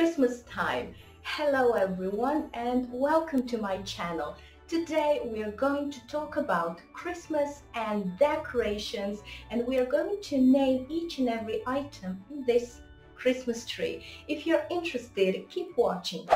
Christmas time. Hello everyone and welcome to my channel. Today we are going to talk about Christmas and decorations, and we are going to name each and every item in this Christmas tree. If you're interested, keep watching.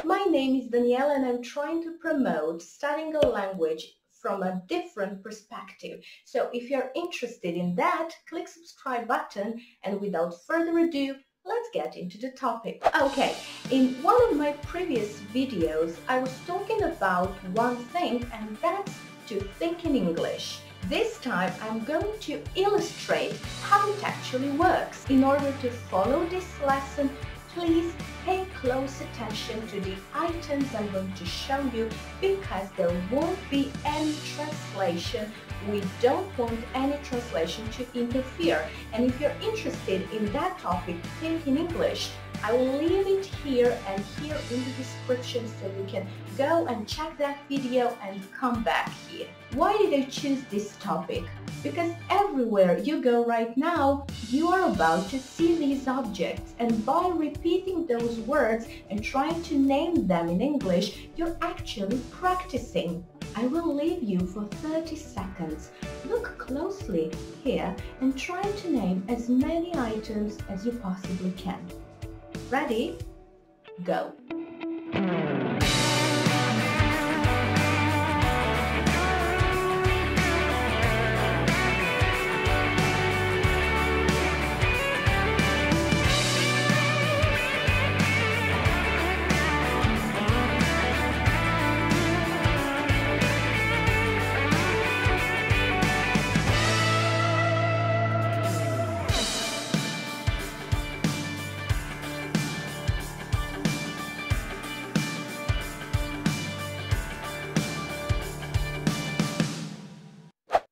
My name is Daniela and I'm trying to promote studying a language from a different perspective. So if you're interested in that, click subscribe button, and without further ado, let's get into the topic. Okay, in one of my previous videos, I was talking about one thing, and that's to think in English. This time, I'm going to illustrate how it actually works. In order to follow this lesson, please pay close attention to the items I'm going to show you, because there won't be any translation. We don't want any translation to interfere. And if you're interested in that topic, think in English, I will leave it here and here in the description so you can go and check that video and come back here. Why did I choose this topic? Because everywhere you go right now, you are about to see these objects, and by repeating those words and trying to name them in English, you're actually practicing. I will leave you for 30 seconds. Look closely here and try to name as many items as you possibly can. Ready? Go!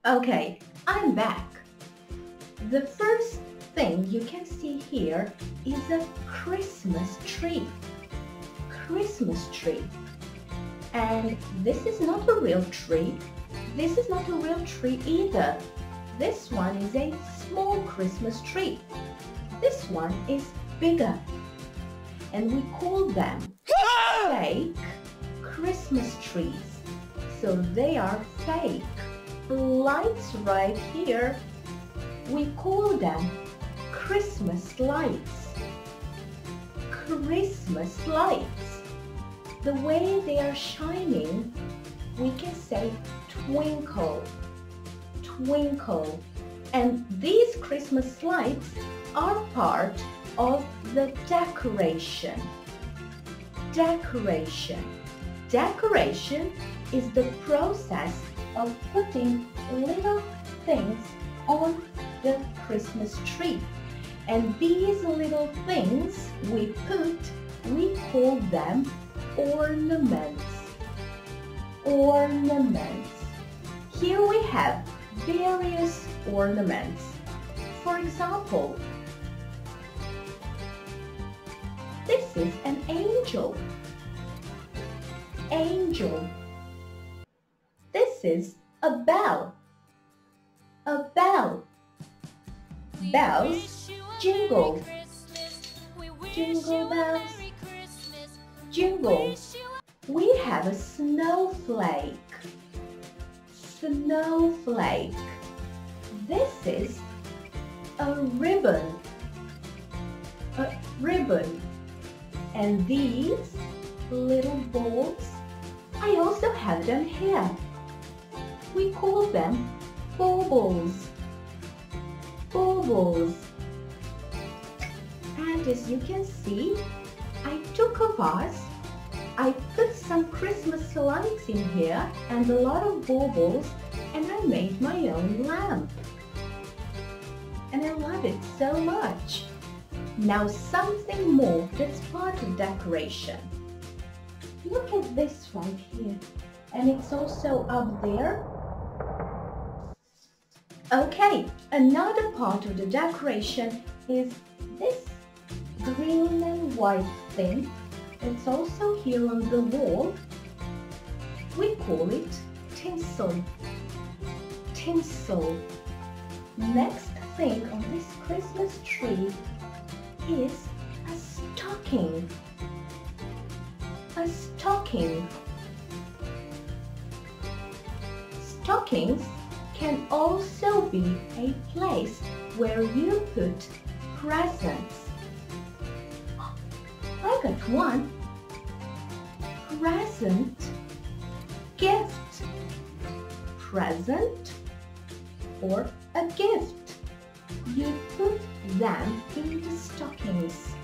Okay, I'm back. The first thing you can see here is a Christmas tree. Christmas tree. And this is not a real tree. This is not a real tree either. This one is a small Christmas tree. This one is bigger. And we call them fake Christmas trees. So they are fake. Lights right here, we call them Christmas lights. Christmas lights. The way they are shining, we can say twinkle, twinkle. And these Christmas lights are part of the decoration. Decoration. Decoration is the process of putting little things on the Christmas tree. And these little things we call them ornaments. Ornaments. Here we have various ornaments. For example, this is an angel. Angel. This is a bell. A bell. Bells jingle. Jingle bells. Jingle. We have a snowflake. Snowflake. This is a ribbon. A ribbon. And these little balls, I also have them here. We call them baubles. Baubles. And as you can see, I took a vase, I put some Christmas lights in here and a lot of baubles, and I made my own lamp. And I love it so much. Now something more that's part of decoration. Look at this right here, and it's also up there. Okay, another part of the decoration is this green and white thing. It's also here on the wall. We call it tinsel. Tinsel. Next thing on this Christmas tree is a stocking. A stocking. Stockings can also be a place where you put presents. I got one. Present, gift. Present or a gift. You put them in the stockings.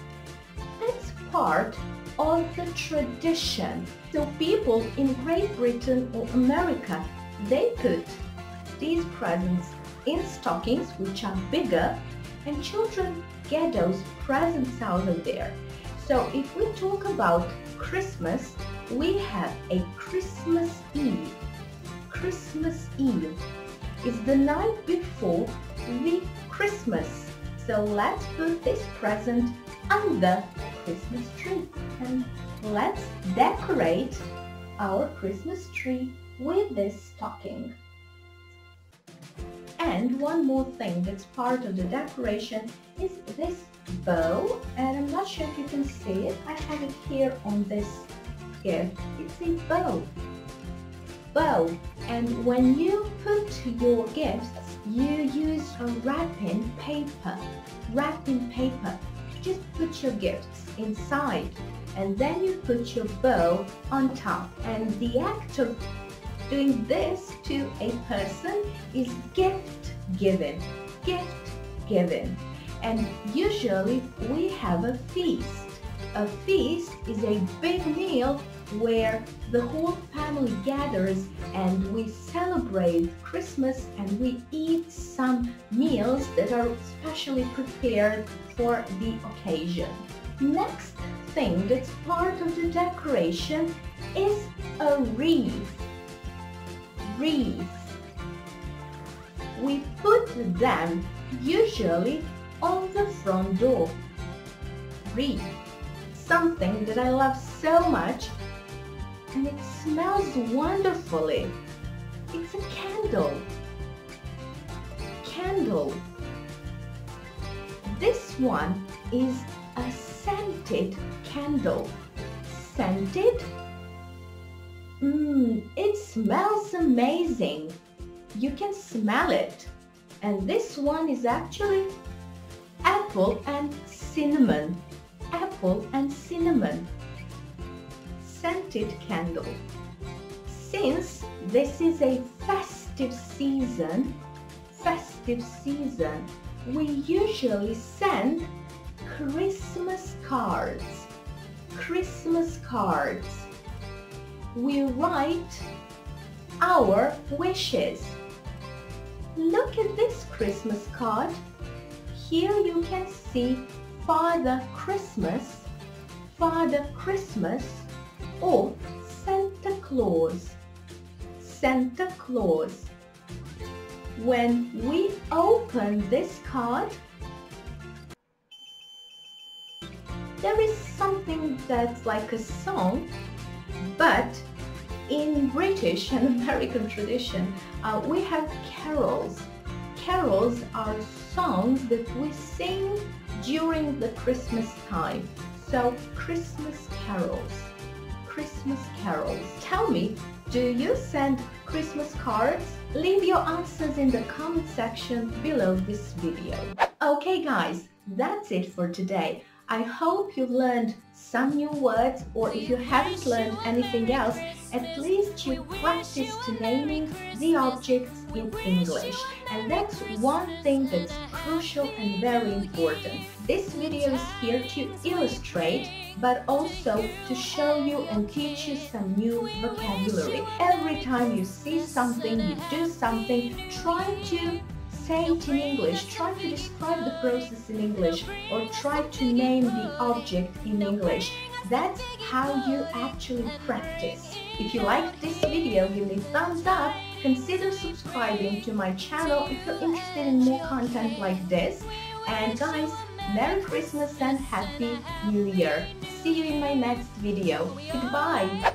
That's part of the tradition. So people in Great Britain or America, they put these presents in stockings which are bigger, and children get those presents out of there. So if we talk about Christmas, we have a Christmas Eve. Christmas Eve is the night before the Christmas. So let's put this present under the Christmas tree and let's decorate our Christmas tree with this stocking. And one more thing that's part of the decoration is this bow, and I'm not sure if you can see it. I have it here on this gift. It's a bow. Bow. And when you put your gifts, you use a wrapping paper. Wrapping paper. You just put your gifts inside and then you put your bow on top. And the act of doing this to a person is gift giving. Gift giving. And usually we have a feast. A feast is a big meal where the whole family gathers and we celebrate Christmas and we eat some meals that are specially prepared for the occasion. Next thing that's part of the decoration is a wreath. Wreath. We put them usually on the front door. Wreath. Something that I love so much, and it smells wonderfully. It's a candle. Candle. This one is a scented candle. Scented? It smells amazing. You can smell it. And this one is actually apple and cinnamon. Apple and cinnamon. Scented candle. Since this is a festive season, we usually send Christmas cards. Christmas cards. We write our wishes. Look at this Christmas card. Here you can see Father Christmas, or Santa Claus. Santa Claus. When we open this card, there is something that's like a song, but in British and American tradition, we have carols. Carols are songs that we sing during the Christmas time. So Christmas carols. Christmas carols. Tell me, do you send Christmas cards? Leave your answers in the comment section below this video. Okay guys, that's it for today. I hope you've learned some new words, or if you haven't learned anything else, at least you practiced naming the objects in English. And that's one thing that's crucial and very important. This video is here to illustrate, but also to show you and teach you some new vocabulary. Every time you see something, you do something, try to say it in English, try to describe the process in English, or try to name the object in English. That's how you actually practice. If you liked this video, give me a thumbs up, consider subscribing to my channel if you're interested in more content like this. And guys, Merry Christmas and Happy New Year. See you in my next video. Goodbye.